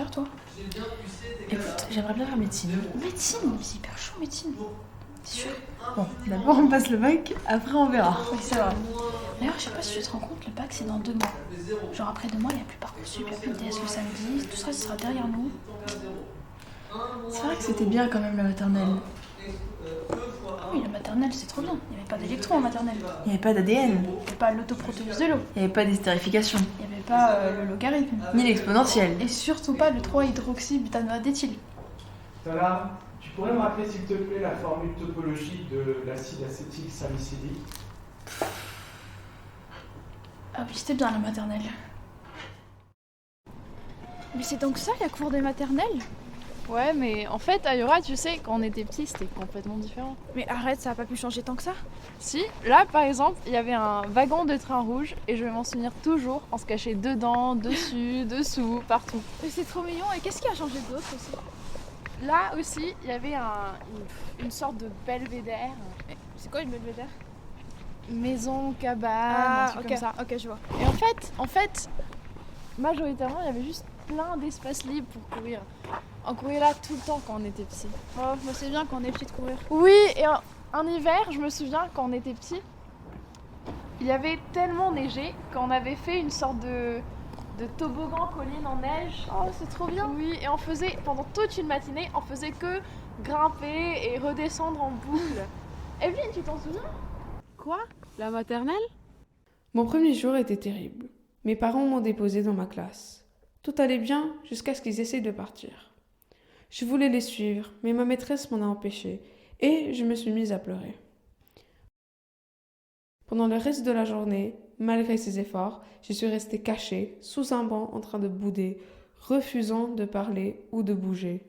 tard, toi? Écoute, j'aimerais bien faire médecine. Médecine? Mais c'est hyper chaud, médecine. C'est sûr? Bon, d'abord on passe le bac, après on verra. Oui, c'est vrai. D'ailleurs, je sais pas si tu te rends compte, le bac c'est dans 2 mois. Genre après 2 mois, il n'y a plus Parcoursup, il n'y a plus le DS le samedi, tout ça sera derrière nous. C'est vrai que c'était bien quand même la maternelle. Ah oui, la maternelle c'est trop bien. Il n'y avait pas d'électron en maternelle. Il n'y avait pas d'ADN, Il n'y avait pas l'autoprotéose de l'eau. il n'y avait pas d'estérification, Il n'y avait pas le logarithme. ni l'exponentielle. Et surtout pas le 3-hydroxybutanoate-d'éthyle. Tala, tu pourrais me rappeler s'il te plaît la formule topologique de l'acide acétylsalicylique? Ah oui, c'était bien la maternelle. Mais c'est donc ça la cour des maternelles? Ouais, mais en fait, Ayora, tu sais, quand on était petits, c'était complètement différent. Mais arrête, ça a pas pu changer tant que ça. Si, là, par exemple, il y avait un wagon de train rouge et je vais m'en souvenir toujours. On se cachait dedans, dessus, dessous, partout. Mais c'est trop mignon, et qu'est-ce qui a changé d'autre aussi? Là aussi, il y avait une sorte de belvédère. C'est quoi une belvédère? Maison, cabane, un truc ok, comme ça. ok, je vois. Et en fait, majoritairement, il y avait juste plein d'espace libre pour courir. On courait là tout le temps quand on était petit. Oh, moi c'est bien quand on est petit de courir. Oui, et un hiver, je me souviens, quand on était petit, il y avait tellement neigé qu'on avait fait une sorte de toboggan colline en neige. Oh, c'est trop bien. Oui, et on faisait, pendant toute une matinée, on faisait que grimper et redescendre en boucle. Evelyne, tu t'en souviens? Quoi? La maternelle? Mon premier jour était terrible. Mes parents m'ont déposé dans ma classe. Tout allait bien jusqu'à ce qu'ils essayent de partir. Je voulais les suivre, mais ma maîtresse m'en a empêché et je me suis mise à pleurer. Pendant le reste de la journée, malgré ses efforts, je suis restée cachée sous un banc en train de bouder, refusant de parler ou de bouger.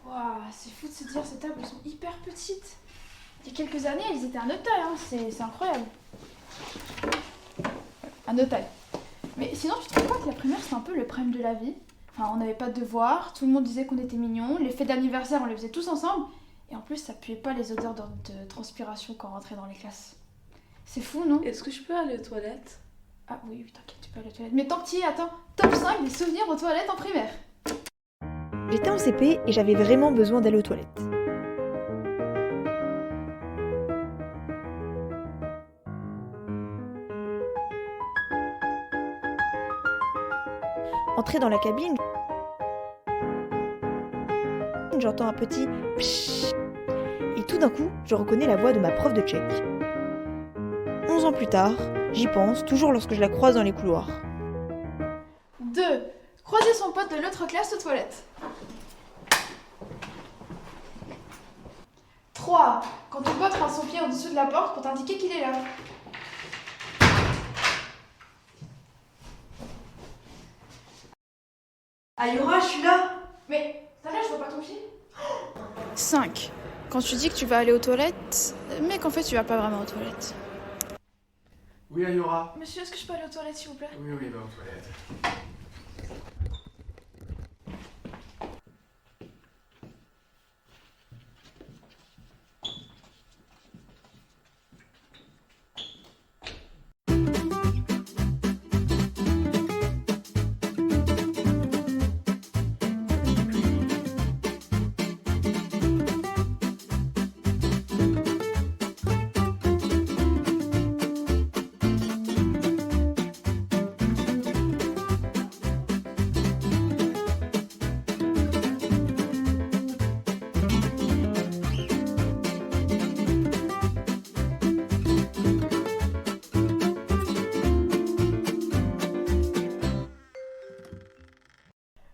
Waouh, c'est fou de se dire, ces tables elles sont hyper petites. Il y a quelques années, elles étaient à notre taille, hein. C'est incroyable. À notre taille. Mais sinon, tu trouves pas que la primaire, c'est un peu le prime de la vie? Enfin, on n'avait pas de devoirs, tout le monde disait qu'on était mignons, les fêtes d'anniversaire, on les faisait tous ensemble, et en plus, ça puait pas les odeurs de transpiration quand on rentrait dans les classes. C'est fou, non? Est-ce que je peux aller aux toilettes? Ah oui, oui, t'inquiète, tu peux aller aux toilettes. Mais tant petit, attends, top 5 des souvenirs aux toilettes en primaire. J'étais en CP et j'avais vraiment besoin d'aller aux toilettes. Entrée dans la cabine, j'entends un petit pshhh. Et tout d'un coup, je reconnais la voix de ma prof de tchèque. 11 ans plus tard, j'y pense, toujours lorsque je la croise dans les couloirs. 2. Croiser son pote de l'autre classe aux toilettes. 3. Quand ton pote rase son pied au-dessus de la porte pour t'indiquer qu'il est là. Ayora, je suis là. Mais, t'as là, je vois pas ton pied. 5. Quand tu dis que tu vas aller aux toilettes, mais qu'en fait tu vas pas vraiment aux toilettes. Oui, Ayora. Monsieur, est-ce que je peux aller aux toilettes s'il vous plaît? Oui, va aux toilettes.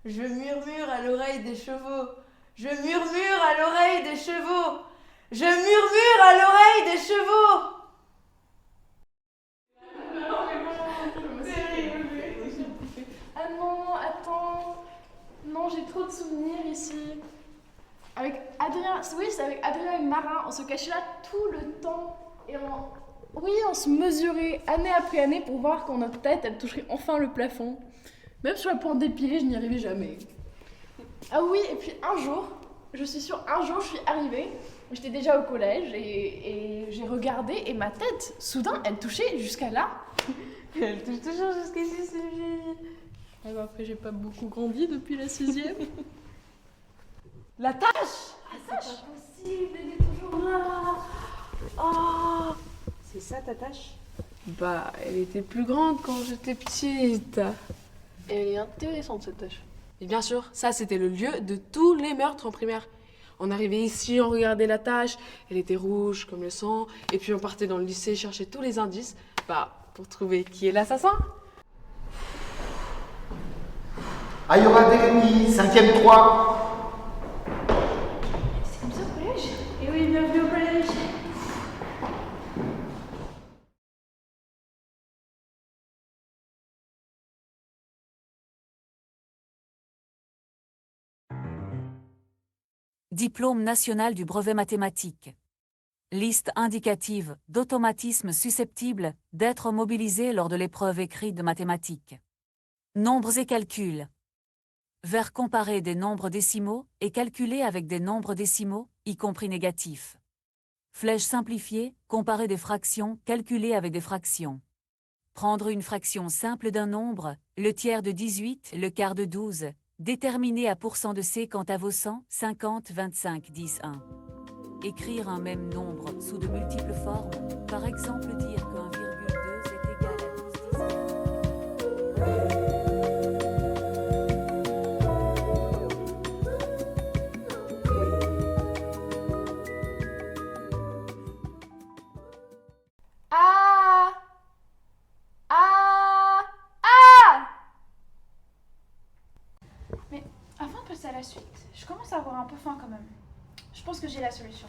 Je murmure à l'oreille des chevaux. Je murmure à l'oreille des chevaux. Je murmure à l'oreille des chevaux. Ah non, attends. Non, j'ai trop de souvenirs ici. Avec Adrien, oui, c'est avec Adrien et Marin, on se cachait là tout le temps. Et on se mesurait année après année pour voir quand notre tête, elle toucherait enfin le plafond. Même sur la pointe des pieds, je n'y arrivais jamais. Ah oui, et puis un jour, je suis sûre, je suis arrivée, j'étais déjà au collège et j'ai regardé et ma tête, soudain, elle touchait jusqu'à là. Elle touche toujours jusqu'ici, c'est génial. Alors après, j'ai pas beaucoup grandi depuis la 6e. La tâche. C'est pas possible, elle est toujours là. Oh, c'est ça ta tâche? Bah, elle était plus grande quand j'étais petite. Et elle est intéressante cette tâche. Et bien sûr, ça c'était le lieu de tous les meurtres en primaire. On arrivait ici, on regardait la tâche, elle était rouge comme le sang, et puis on partait dans le lycée chercher tous les indices, pour trouver qui est l'assassin. Ayora Dereni, 5e 3. C'est comme ça au collège? Et oui, bienvenue au collège. Diplôme national du brevet mathématique. Liste indicative d'automatismes susceptibles d'être mobilisés lors de l'épreuve écrite de mathématiques. Nombres et calculs. Vers comparer des nombres décimaux et calculer avec des nombres décimaux, y compris négatifs. Flèche simplifiée, comparer des fractions, calculer avec des fractions. Prendre une fraction simple d'un nombre, le tiers de 18, le quart de 12, déterminer à % de C quant à vos 100, 50, 25, 10, 1. Écrire un même nombre sous de multiples formes, par exemple dire que 1,2 est égal à 12 dixièmes. Mais avant de passer à la suite, je commence à avoir un peu faim quand même. Je pense que j'ai la solution.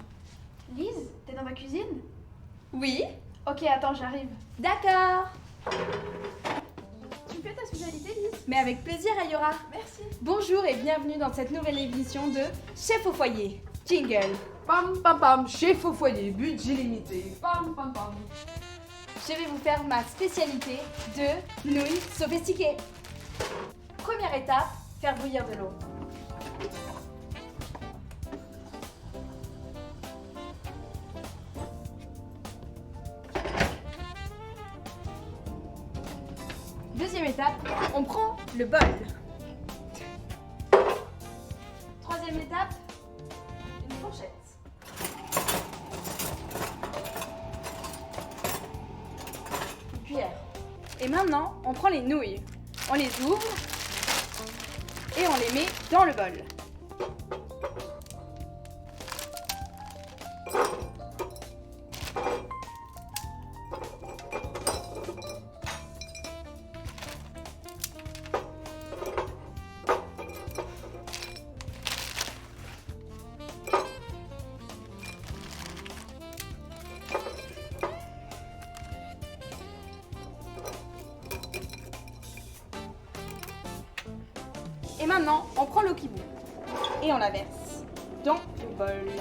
Lise, t'es dans ma cuisine? Oui, Ok, attends, j'arrive. d'accord. Tu me fais ta spécialité, Lise? Mais avec plaisir, Ayora. Merci. Bonjour et bienvenue dans cette nouvelle émission de Chef au foyer. Jingle. Pam pam pam, chef au foyer, budget limité. Pam pam pam. Je vais vous faire ma spécialité de nouilles sophistiquées. Première étape, faire bouillir de l'eau. Deuxième étape, on prend le bol. Troisième étape, une fourchette. Une cuillère. Et maintenant, on prend les nouilles. On les ouvre et on les met dans le bol. Et maintenant, on prend l'eau qui bout et on la verse dans le bol.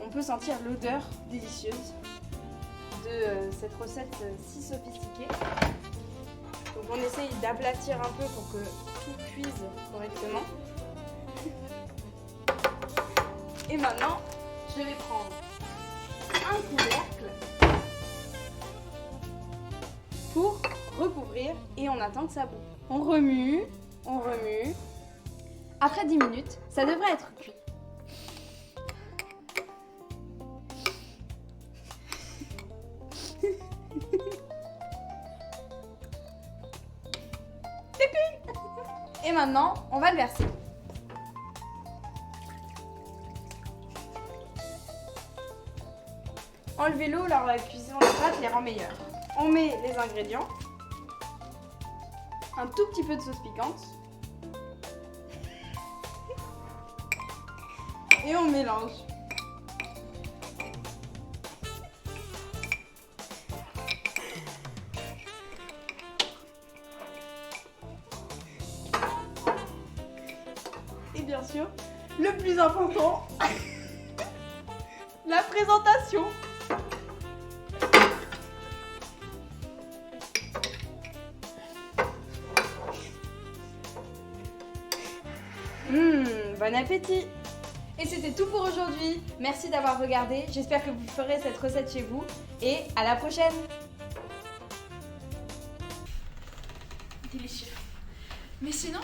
On peut sentir l'odeur délicieuse de cette recette si sophistiquée. Donc on essaye d'aplatir un peu pour que tout cuise correctement. Et maintenant, je vais prendre un couvercle pour recouvrir et on attend que ça boue. On remue, on remue. Après 10 minutes, ça devrait être cuit. C'est cuit. Et maintenant, on va le verser. Enlevez l'eau lors de la cuisson des pâtes les rend meilleures. On met les ingrédients. Un tout petit peu de sauce piquante. Et on mélange. Et bien sûr, le plus important, la présentation. Bon appétit! Et c'était tout pour aujourd'hui. Merci d'avoir regardé. J'espère que vous ferez cette recette chez vous. Et à la prochaine! Délicieux. Mais sinon,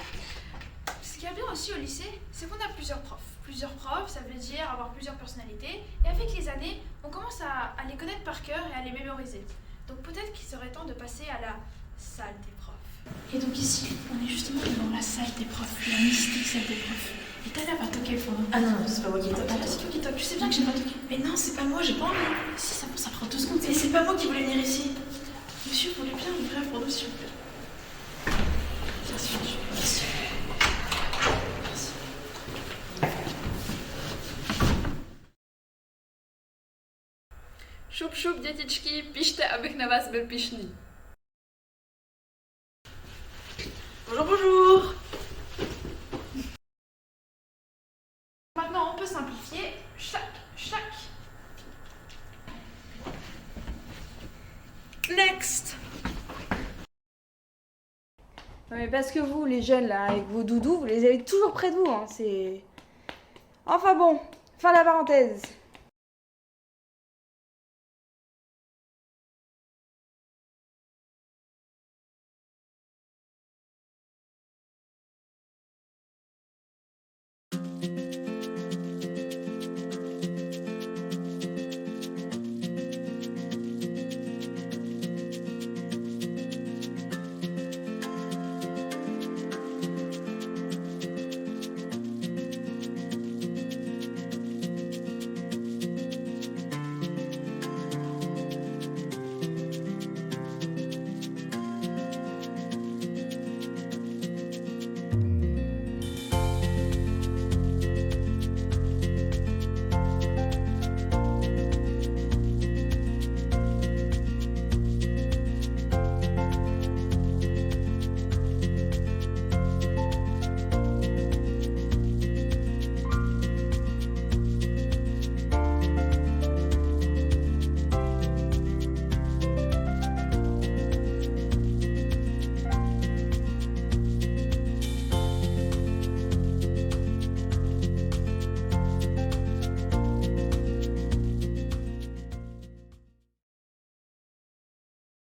ce qu'il y a bien aussi au lycée, c'est qu'on a plusieurs profs. Plusieurs profs, ça veut dire avoir plusieurs personnalités. Et avec les années, on commence à les connaître par cœur et à les mémoriser. Donc peut-être qu'il serait temps de passer à la salle des profs. Et donc ici, on est justement devant la salle des profs, la mystique salle des profs. Et t'as là pas toqué le fond. Ah non, c'est pas moi qui toque. Ah là, c'est toi qui toque. Tu sais bien que j'ai pas toqué. Mais non, c'est pas moi, j'ai pas envie. Si, ça prend 2 secondes. Et c'est pas moi qui voulais venir ici. Monsieur, vous voulez bien ouvrir pour nous, s'il vous plaît? Bien sûr, bien sûr. Merci. Šup, šup, dětičky, pište, abych na vás byl pyšný. Bonjour, bonjour. Maintenant, on peut simplifier. Chac, chac. Next! Non mais parce que vous, les jeunes là, avec vos doudous, vous les avez toujours près de vous, hein, c'est... Enfin bon, fin de la parenthèse.